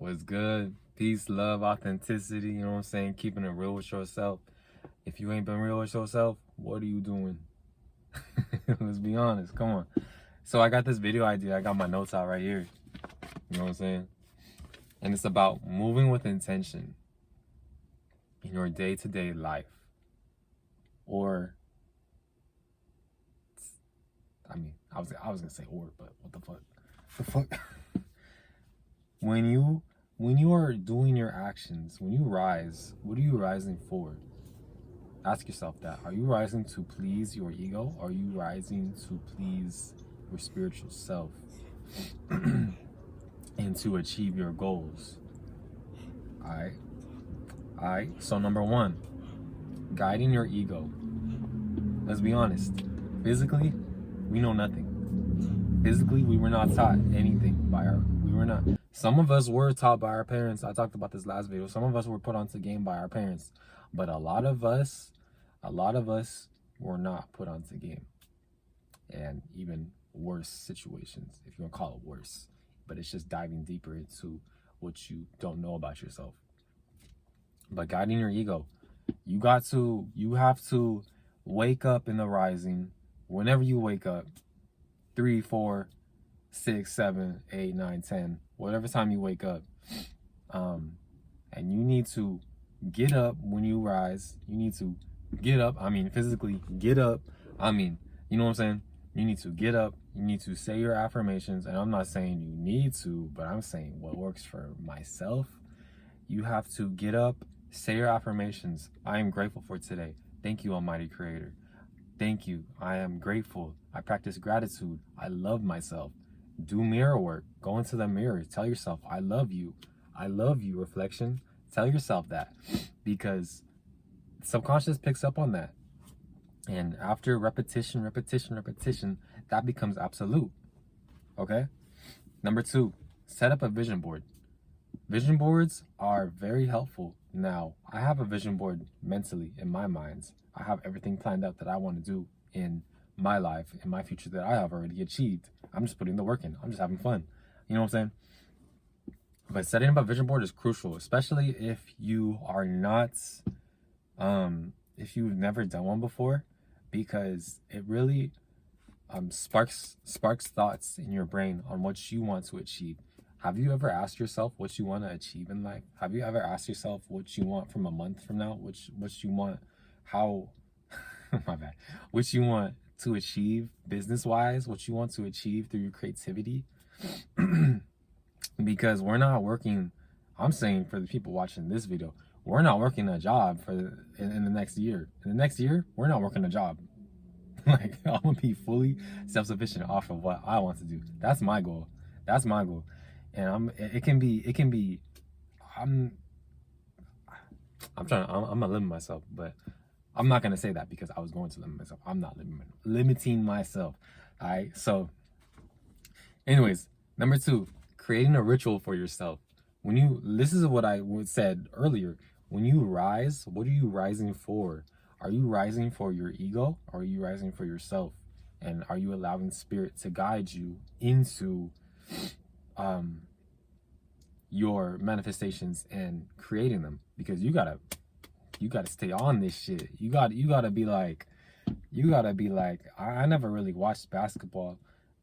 What's good? Peace, love, authenticity, you know what I'm saying? Keeping it real with yourself. If you ain't been real with yourself, what are you doing? Let's be honest, come on. So I got this video idea, I got my notes out right here. You know what I'm saying? And it's about moving with intention in your day-to-day life. Or, I mean, I was gonna say or, but what the fuck? The fuck? When you are doing your actions, when you rise, what are you rising for? Ask yourself that. Are you rising to please your ego? Or are you rising to please your spiritual self? And to achieve your goals? Alright. So number one, guiding your ego. Let's be honest. Physically, we know nothing. Physically, we were not taught anything some of us were taught by our parents. I talked about this last video. Some of us were put onto game by our parents, but a lot of us were not put onto game. And even worse situations, if you want to call it worse, but it's just diving deeper into what you don't know about yourself. But guiding your ego, you have to wake up in the rising. Whenever you wake up, 3, 4, 6, 7, 8, 9, 10, whatever time you wake up, and you need to get up when you rise. You need to get up, physically get up, you know what I'm saying? You need to get up, you need to say your affirmations, and I'm not saying you need to, but I'm saying what works for myself. You have to get up, say your affirmations. I am grateful for today. Thank you, Almighty Creator. Thank you. I am grateful. I practice gratitude. I love myself. Do mirror work. Go into the mirror. Tell yourself, I love you. I love you, reflection. Tell yourself that, because subconscious picks up on that. And after repetition, that becomes absolute. Okay? Number 2, set up a vision board. Vision boards are very helpful. Now, I have a vision board mentally in my mind. I have everything planned out that I want to do in my life, in my future, that I have already achieved. I'm just putting the work in. I'm just having fun. You know what I'm saying? But setting up a vision board is crucial, especially if you are not, if you've never done one before, because it really sparks thoughts in your brain on what you want to achieve. Have you ever asked yourself what you want to achieve in life? Have you ever asked yourself what you want from a month from now? What you want, how, my bad, what you want to achieve business-wise, what you want to achieve through your creativity? Because we're not working, I'm saying for the people watching this video, we're not working a job in the next year. In the next year, we're not working a job. Like, I'm gonna be fully self-sufficient off of what I want to do. That's my goal. That's my goal. And I'm gonna limit myself, but I'm not gonna say that because I was going to limit myself. I'm not limiting myself. All right. So, anyways, number 2, creating a ritual for yourself. This is what I said earlier. When you rise, what are you rising for? Are you rising for your ego, or are you rising for yourself? And are you allowing spirit to guide you into your manifestations and creating them? Because you gotta stay on this shit. You gotta be like, I never really watched basketball,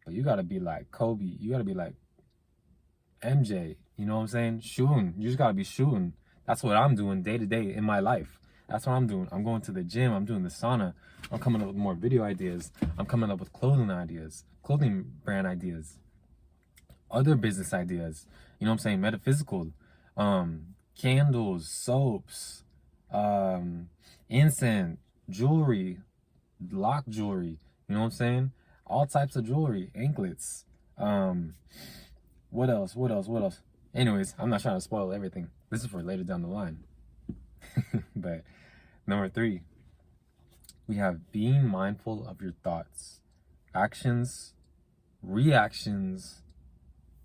but you gotta be like Kobe. You gotta be like MJ. You know what I'm saying? Shooting. You just gotta be shooting. That's what I'm doing day to day in my life. That's what I'm doing. I'm going to the gym. I'm doing the sauna. I'm coming up with more video ideas. I'm coming up with clothing ideas, clothing brand ideas, other business ideas. You know what I'm saying? Metaphysical, candles, soaps, incense, jewelry, lock jewelry. You know what I'm saying? All types of jewelry, anklets. What else? Anyways, I'm not trying to spoil everything. This is for later down the line. But number 3, we have being mindful of your thoughts, actions, reactions,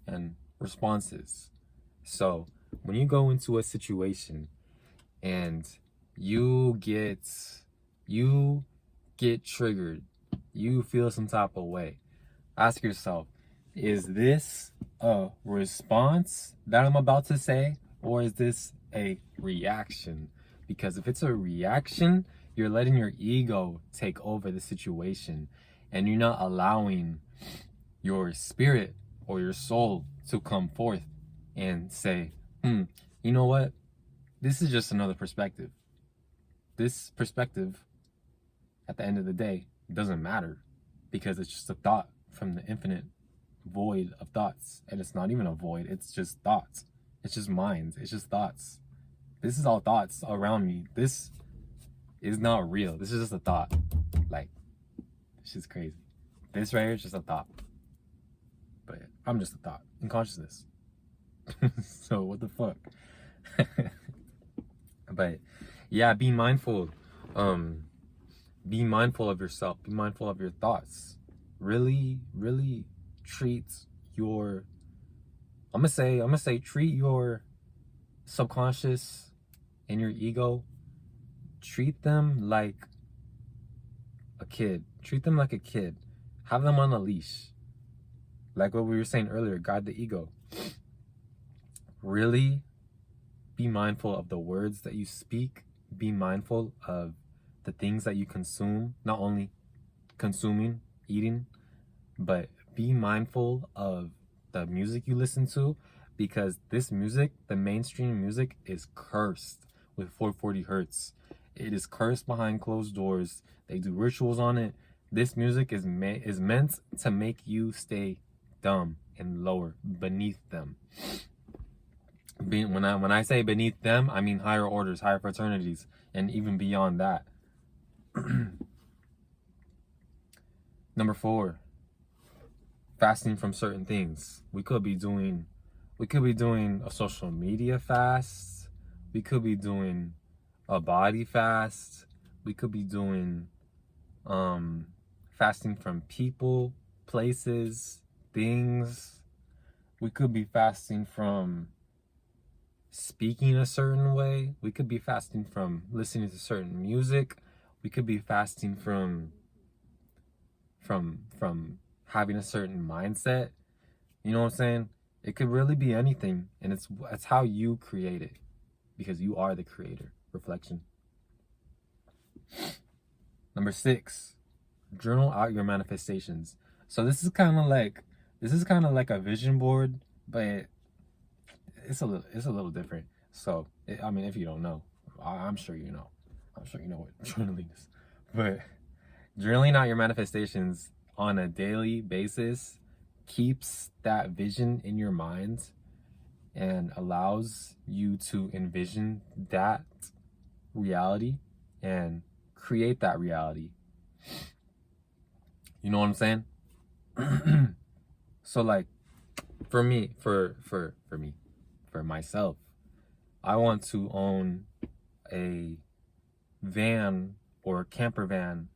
and responses. So when you go into a situation and you get triggered, you feel some type of way, ask yourself, Is this a response that I'm about to say, or is this a reaction? Because if it's a reaction, you're letting your ego take over the situation, and you're not allowing your spirit or your soul to come forth and say, you know what? This is just another perspective. This perspective, at the end of the day, doesn't matter, because it's just a thought from the infinite void of thoughts. And it's not even a void, it's just thoughts. It's just minds, it's just thoughts. This is all thoughts around me. This is not real. This is just a thought. Like, it's just crazy. This right here is just a thought. But I'm just a thought in consciousness. So what the fuck? But yeah, be mindful. Be mindful of yourself. Be mindful of your thoughts. Really, really treat your, I'm gonna say treat your subconscious and your ego, treat them like a kid. Treat them like a kid. Have them on a leash. Like what we were saying earlier, guide the ego. Really be mindful of the words that you speak. Be mindful of the things that you consume. Not only consuming, eating, but be mindful of the music you listen to, because this music, the mainstream music, is cursed with 440 hertz. It is cursed behind closed doors. They do rituals on it. This music is meant to make you stay dumb and lower, beneath them. When I say beneath them, I mean higher orders, higher fraternities, and even beyond that. Number 4, fasting from certain things. We could be doing a social media fast. We could be doing a body fast. We could be doing fasting from people, places, things. We could be fasting from speaking a certain way. We could be fasting from listening to certain music. We could be fasting from having a certain mindset. You know what I'm saying? It could really be anything, and it's how you create it, because you are the creator. Reflection. Number 6, journal out your manifestations. So this is kind of like a vision board, but it's a little different. So I mean, if you don't know, I'm sure you know. I'm sure you know what journaling is. But journaling out your manifestations on a daily basis keeps that vision in your mind and allows you to envision that reality and create that reality. You know what I'm saying? So like for me, for myself, I want to own a van or a camper van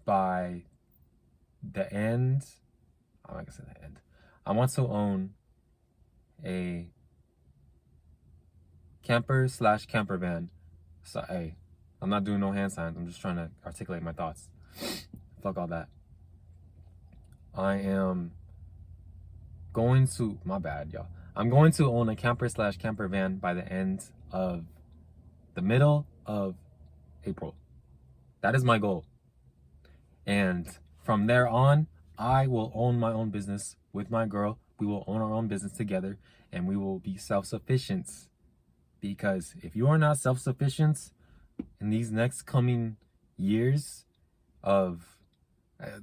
by the end. I'm not gonna say the end. I want to own a camper/camper van. So hey, I'm not doing no hand signs. I'm just trying to articulate my thoughts. Fuck all that. I am going to, my bad, y'all. I'm going to own a camper/camper van by the middle of April. That is my goal. And from there on, I will own my own business with my girl. We will own our own business together, and we will be self-sufficient. Because if you are not self-sufficient in these next coming years of,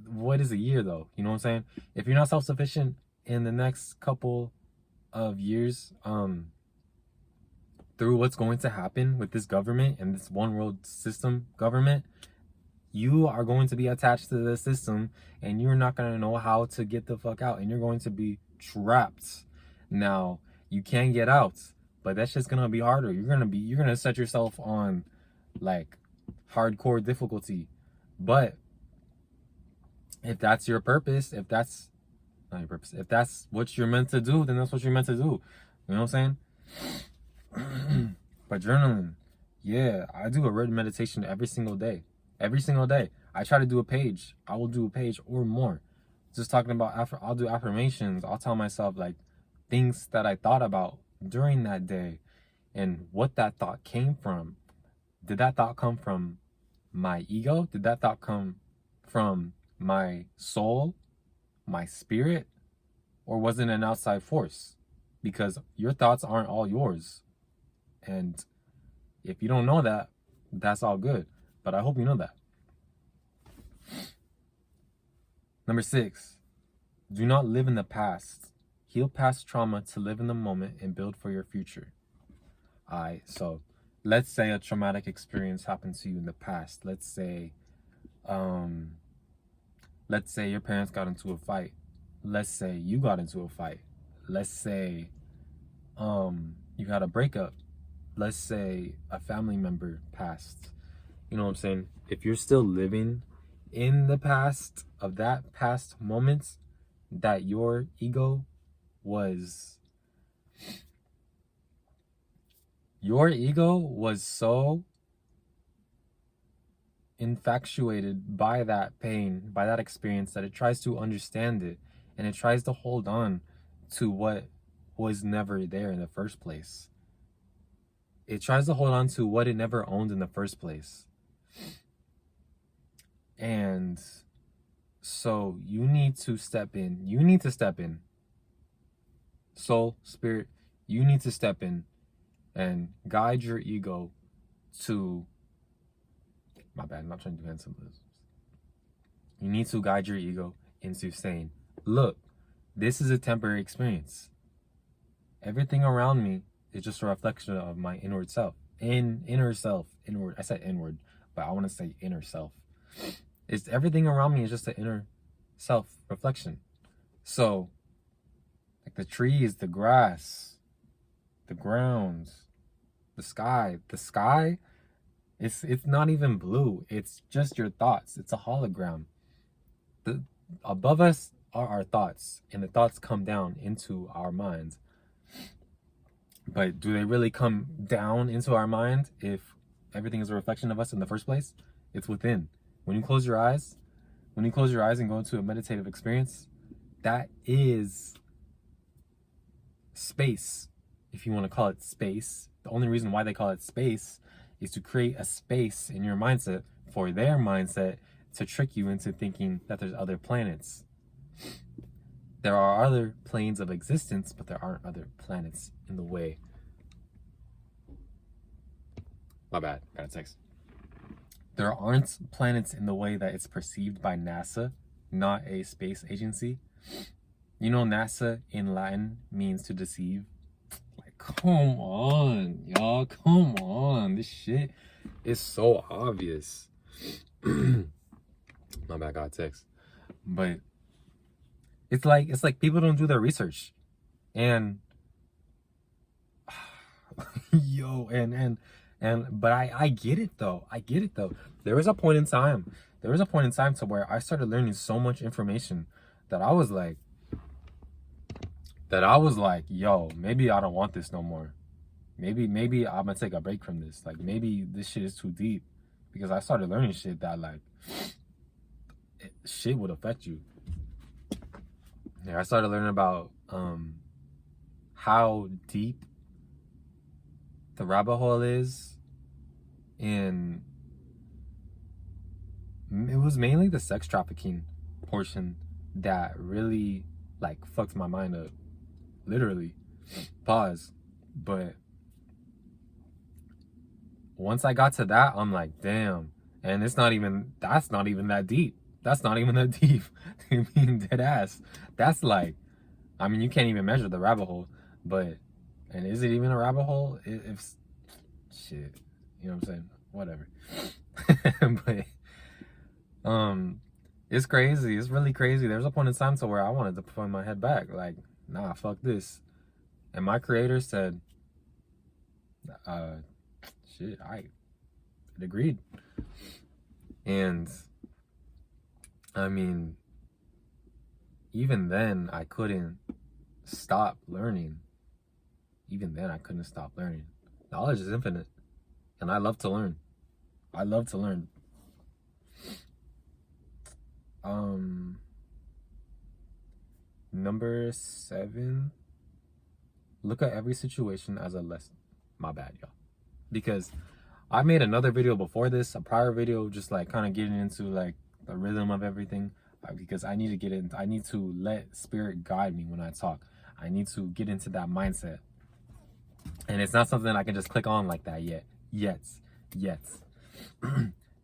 what is a year though? You know what I'm saying? If you're not self-sufficient in the next couple of years, through what's going to happen with this government and this one world system government, you are going to be attached to the system, and you're not going to know how to get the fuck out, and you're going to be trapped. Now, you can get out, but that's just going to be harder. You're going to set yourself on like hardcore difficulty. But if that's your purpose, if that's not your purpose, if that's what you're meant to do, then that's what you're meant to do. You know what I'm saying? But journaling, yeah, I do a written meditation every single day. Every single day. I try to do a page. I will do a page or more just talking about, I'll do affirmations. I'll tell myself like things that I thought about during that day and what that thought came from. Did that thought come from my ego? Did that thought come from my soul, my spirit? Or was it an outside force? Because your thoughts aren't all yours. And if you don't know that, that's all good. But I hope you know that. Number 6, do not live in the past. Heal past trauma to live in the moment and build for your future. Alright, so let's say a traumatic experience happened to you in the past. Let's say your parents got into a fight. Let's say you got into a fight. Let's say you had a breakup. Let's say a family member passed. You know what I'm saying? If you're still living in the past of that past moments that your ego was so infatuated by that pain, by that experience, that it tries to understand it and it tries to hold on to what was never there in the first place. It tries to hold on to what it never owned in the first place. And so you need to step in. You need to step in. Soul, spirit, you need to step in and guide your ego to... My bad, I'm not trying to do hand symbolisms. You need to guide your ego into saying, look, this is a temporary experience. Everything around me is just a reflection of my inward self. Inward. I said inward, but I want to say inner self. It's everything around me is just an inner self reflection. So, like the trees, the grass, the ground, the sky. The sky, it's not even blue. It's just your thoughts. It's a hologram. Above us are our thoughts, and the thoughts come down into our minds. But do they really come down into our mind if everything is a reflection of us in the first place? It's within. When you close your eyes and go into a meditative experience, that is space, if you want to call it space. The only reason why they call it space is to create a space in your mindset for their mindset to trick you into thinking that there's other planets. There are other planes of existence, but there aren't other planets in the way. My bad, got a text. There aren't planets in the way that it's perceived by NASA, not a space agency. You know, NASA in Latin means to deceive. Like, come on, y'all, come on. This shit is so obvious. My bad, got a text. But it's like people don't do their research. And but I get it though. There was a point in time to where I started learning so much information that I was like, yo, maybe I don't want this no more. Maybe I'm gonna take a break from this. Like, maybe this shit is too deep. Because I started learning shit that, like, shit would affect you. Yeah, I started learning about how deep the rabbit hole is, and it was mainly the sex trafficking portion that really, like, fucked my mind up. Literally. Pause. But once I got to that, I'm like, damn. And that's not even that deep. That's not even that deep. Being dead ass. That's like, I mean, you can't even measure the rabbit hole. But, and is it even a rabbit hole? If shit. You know what I'm saying? Whatever. But, it's crazy. It's really crazy. There's a point in time to where I wanted to put my head back. Like, nah, fuck this. And my creator said, shit, I agreed. And I mean, even then I couldn't stop learning. Knowledge is infinite, and I love to learn. Number 7, look at every situation as a lesson. My bad, y'all. Because I made another video before this, a prior video, just like kind of getting into like the rhythm of everything, because I need to let spirit guide me when I talk. I need to get into that mindset. And it's not something I can just click on like that yet.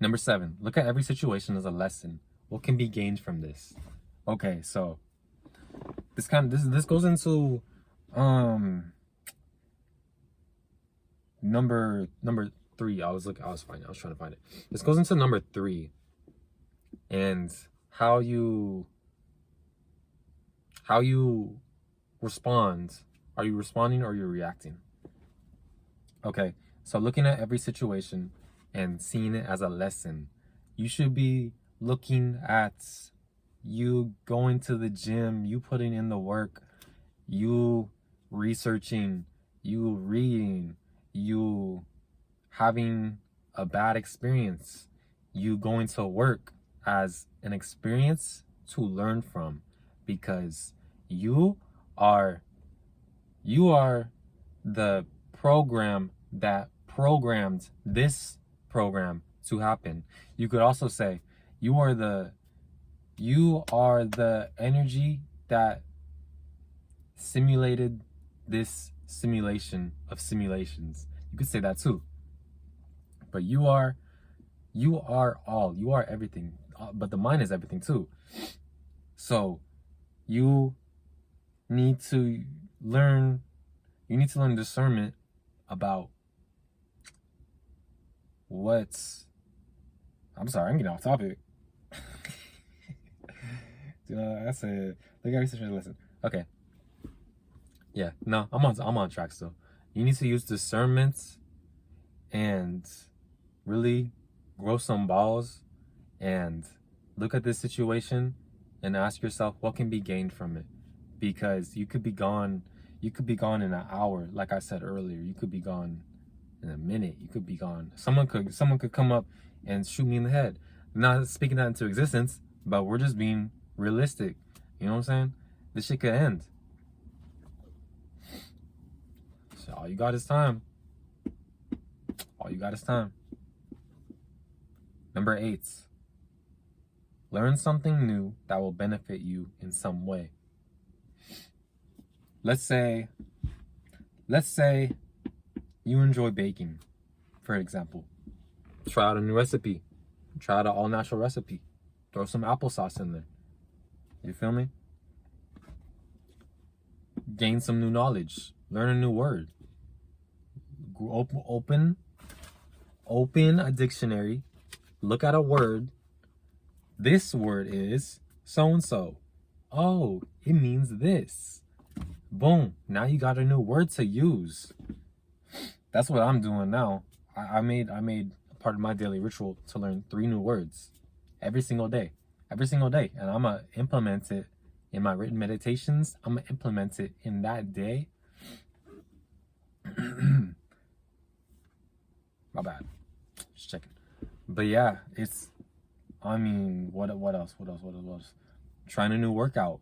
Number 7, look at every situation as a lesson. What can be gained from this? Okay, so this goes into number 3. I was trying to find it. This goes into number 3, and how you respond. Are you responding or are you reacting? Okay, so looking at every situation and seeing it as a lesson. You should be looking at you going to the gym, you putting in the work, you researching, you reading, you having a bad experience, you going to work as an experience to learn from, because you are the program that programmed this program to happen. You could also say you are the energy that simulated this simulation of simulations. You could say that too. But you are all, you are everything. But the mind is everything too. So you need to learn discernment about I'm sorry, I'm getting off topic. I said, look at research and listen. Okay. Yeah, no, I'm on track still. You need to use discernment and really grow some balls and look at this situation and ask yourself what can be gained from it. Because you could be gone in an hour, like I said earlier. You could be gone in a minute. You could be gone. Someone could come up and shoot me in the head. I'm not speaking that into existence, but we're just being realistic. You know what I'm saying? This shit could end. So all you got is time. All you got is time. Number 8. Learn something new that will benefit you in some way. Let's say you enjoy baking, for example. Try out a new recipe. Try out an all-natural recipe. Throw some applesauce in there. You feel me? Gain some new knowledge. Learn a new word. Open a dictionary. Look at a word. This word is so-and-so. Oh, it means this. Boom. Now you got a new word to use. That's what I'm doing now. I made part of my daily ritual to learn 3 new words every single day. And I'm going to implement it in my written meditations. I'm going to implement it in that day. My bad. Just checking. But yeah, what else? Trying a new workout.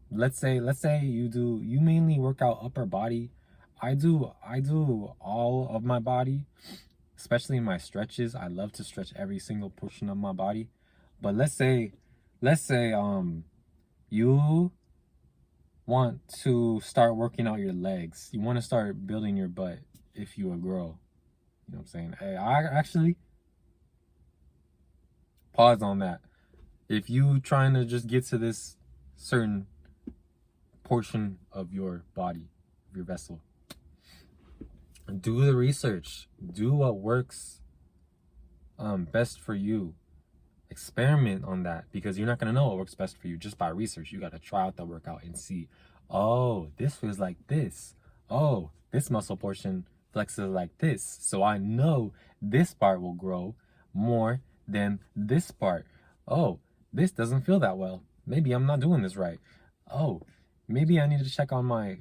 Let's say you mainly work out upper body. I do all of my body, especially in my stretches. I love to stretch every single portion of my body. But let's say you want to start working out your legs. You want to start building your butt if you a girl. You know what I'm saying? Hey, I actually pause on that. If you trying to just get to this certain portion of your body, of your vessel, do the research. Do what works best for you. Experiment on that, because you're not going to know what works best for you just by research. You got to try out the workout and see, oh, this feels like this. Oh, this muscle portion flexes like this. So I know this part will grow more than this part. Oh, this doesn't feel that well. Maybe I'm not doing this right. Oh, maybe I need to check on my,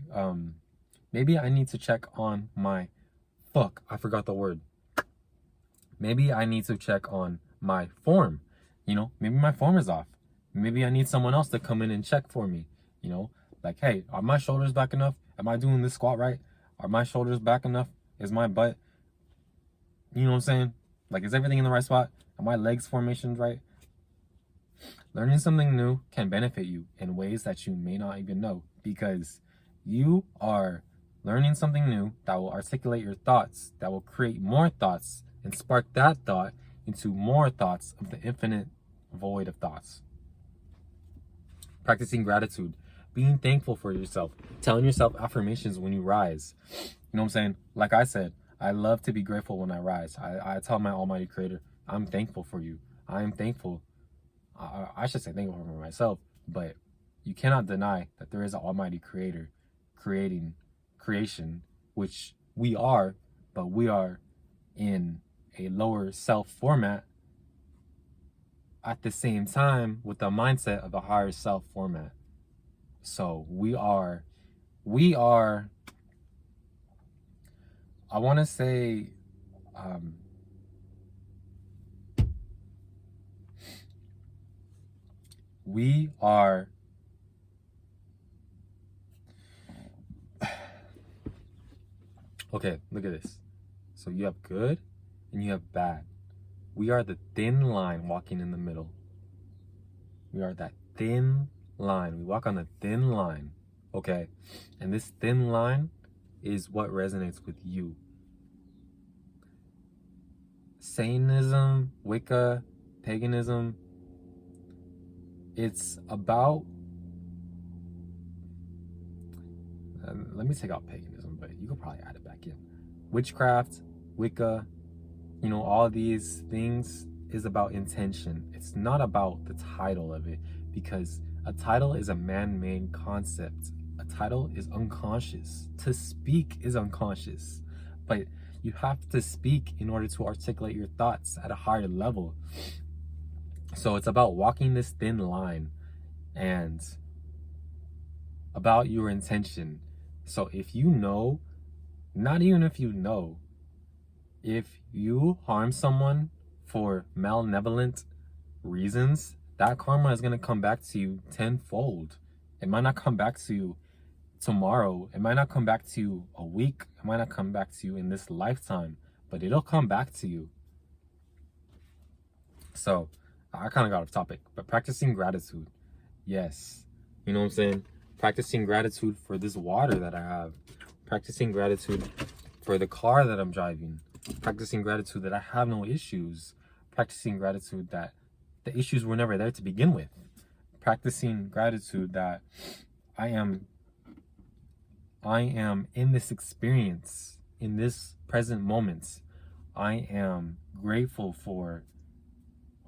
fuck, I forgot the word. Maybe I need to check on my form. You know, maybe my form is off. Maybe I need someone else to come in and check for me. You know, Like, hey, are my shoulders back enough? Am I doing this squat right? Are my shoulders back enough? Is my butt, you know what I'm saying? Like, is everything in the right spot? Are my legs formations right? Learning something new can benefit you in ways that you may not even know, because you are learning something new that will articulate your thoughts, that will create more thoughts and spark that thought into more thoughts of the infinite void of thoughts. Practicing gratitude, being thankful for yourself, telling yourself affirmations when you rise. You know what I'm saying? Like I said, I love to be grateful when I rise. I tell my almighty creator, I'm thankful for you. I am thankful. I should say thankful for myself, but you cannot deny that there is an almighty creator creating creation, which we are, but we are in a lower self format at the same time with the mindset of a higher self format. So we are, I want to say, we are, okay, look at this. So you have good and you have bad. We are the thin line walking in the middle. We are that thin line. We walk on a thin line, okay? And this thin line is what resonates with you. Satanism, Wicca, paganism, it's about, let me take out paganism, but you could probably add it back in. Witchcraft, Wicca, you know, all these things is about intention. It's not about the title of it, because a title is a man-made concept. A title is unconscious. To speak is unconscious, but you have to speak in order to articulate your thoughts at a higher level. So it's about walking this thin line and about your intention. So if you know, not even if you know, if you harm someone for malevolent reasons, that karma is going to come back to you tenfold. It might not come back to you tomorrow. It might not come back to you a week. It might not come back to you in this lifetime, but it'll come back to you. So I kind of got off topic, but practicing gratitude. Yes. You know what I'm saying? Practicing gratitude for this water that I have. Practicing gratitude for the car that I'm driving. Practicing gratitude that I have no issues. Practicing gratitude that the issues were never there to begin with. Practicing gratitude that I am in this experience, in this present moment. I am grateful for,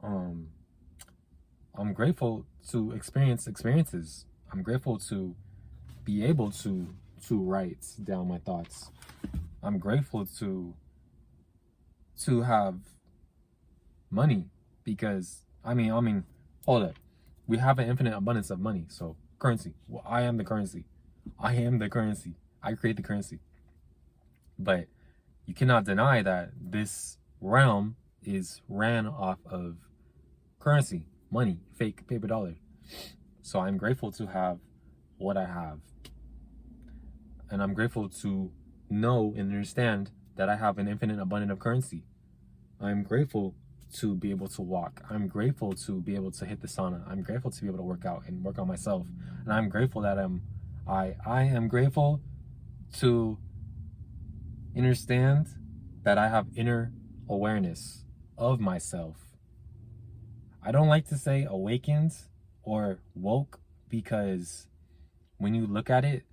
I'm grateful to experience experiences. I'm grateful to be able to write down my thoughts. I'm grateful to have money, because I mean, hold up. We have an infinite abundance of money. So currency. Well, I am the currency. I am the currency. I create the currency. But you cannot deny that this realm is ran off of currency, money, fake paper dollar. So I'm grateful to have what I have. And I'm grateful to know and understand that I have an infinite abundance of currency. I'm grateful to be able to walk. I'm grateful to be able to hit the sauna. I'm grateful to be able to work out and work on myself. And I'm grateful that I am grateful to understand that I have inner awareness of myself. I don't like to say awakened or woke, because when you look at it,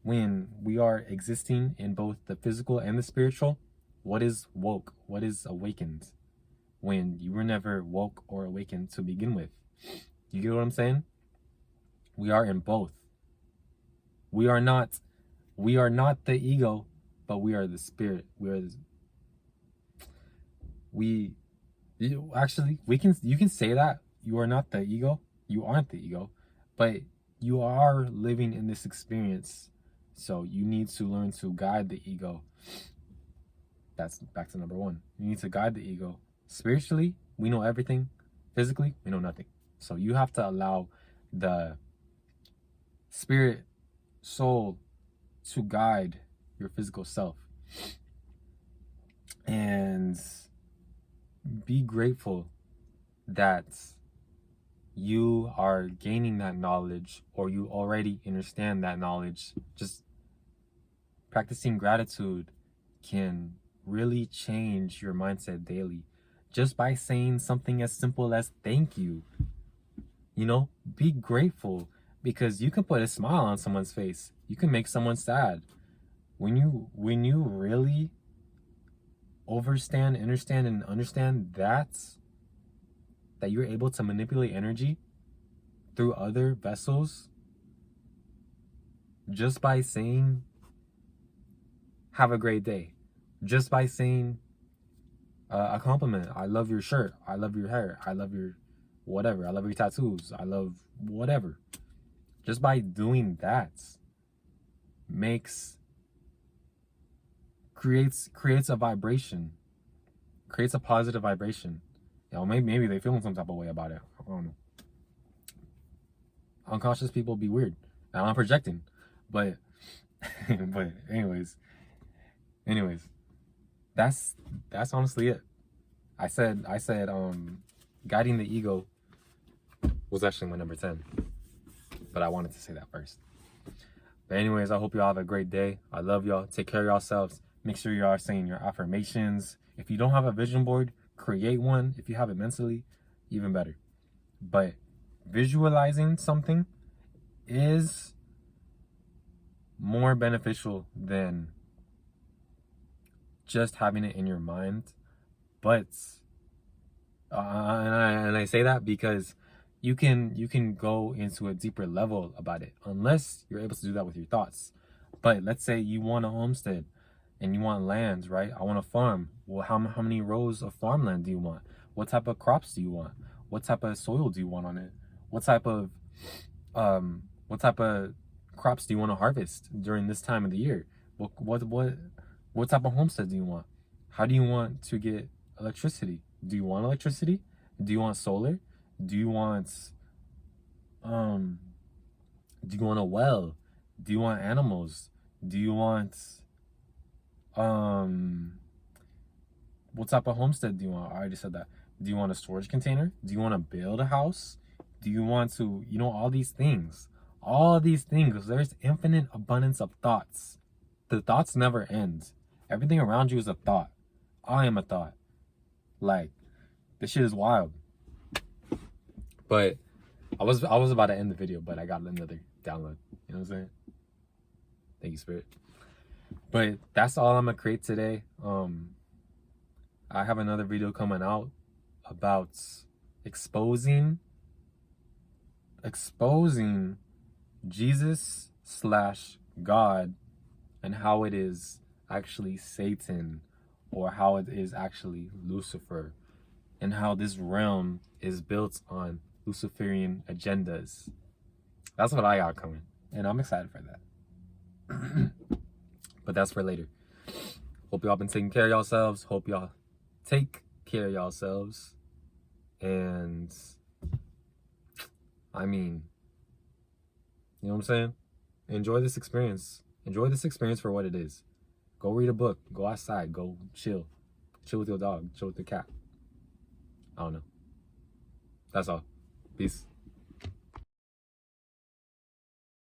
when we are existing in both the physical and the spiritual, what is woke? What is awakened? When you were never woke or awakened to begin with. You get what I'm saying? We are in both. We are not the ego, but we are the spirit. You can say that you are not the ego. You aren't the ego, but you are living in this experience. So you need to learn to guide the ego. That's back to number one. You need to guide the ego. Spiritually, we know everything. Physically, we know nothing. So you have to allow the spirit, soul to guide your physical self. And be grateful that you are gaining that knowledge, or you already understand that knowledge. Just practicing gratitude can really change your mindset daily. Just by saying something as simple as thank you. You know, be grateful, because you can put a smile on someone's face. You can make someone sad. When you really understand that you're able to manipulate energy through other vessels just by saying have a great day, just by saying a compliment. I love your shirt, I love your hair, I love your whatever, I love your tattoos, I love whatever. Just by doing that creates a vibration, creates a positive vibration. You know, maybe they feeling some type of way about it. I don't know. Unconscious people be weird, and I'm projecting, but but anyways, that's honestly it. I said guiding the ego was actually my number 10, but I wanted to say that first. But anyways, I hope y'all have a great day. I love y'all. Take care of yourselves. Make sure you are saying your affirmations. If you don't have a vision board, create one. If you have it mentally, even better. But visualizing something is more beneficial than just having it in your mind. But and I say that because you can go into a deeper level about it, unless you're able to do that with your thoughts. But let's say you want a homestead and you want land, right? I want a farm. Well, how many rows of farmland do you want? What type of crops do you want? What type of soil do you want on it? What type of crops do you want to harvest during this time of the year? What type of homestead do you want? How do you want to get electricity? Do you want electricity? Do you want solar? Do you want a well? Do you want animals? Do you want what type of homestead do you want? I already said that. Do you want a storage container? Do you want to build a house? Do you want to, all these things? All these things. There's infinite abundance of thoughts. The thoughts never end. Everything around you is a thought. I am a thought. Like, this shit is wild. But I was about to end the video, but I got another download. You know what I'm saying? Thank you, Spirit. But that's all I'm gonna create today. I have another video coming out about exposing Jesus / God, and how it is actually Satan, or how it is actually Lucifer, and how this realm is built on Luciferian agendas. That's what I got coming, and I'm excited for that. But that's for later. Hope y'all been taking care of yourselves. Hope y'all take care of yourselves. And I mean, you know what I'm saying? Enjoy this experience. Enjoy this experience for what it is. Go read a book. Go outside. Go chill. Chill with your dog. Chill with your cat. I don't know. That's all. Peace.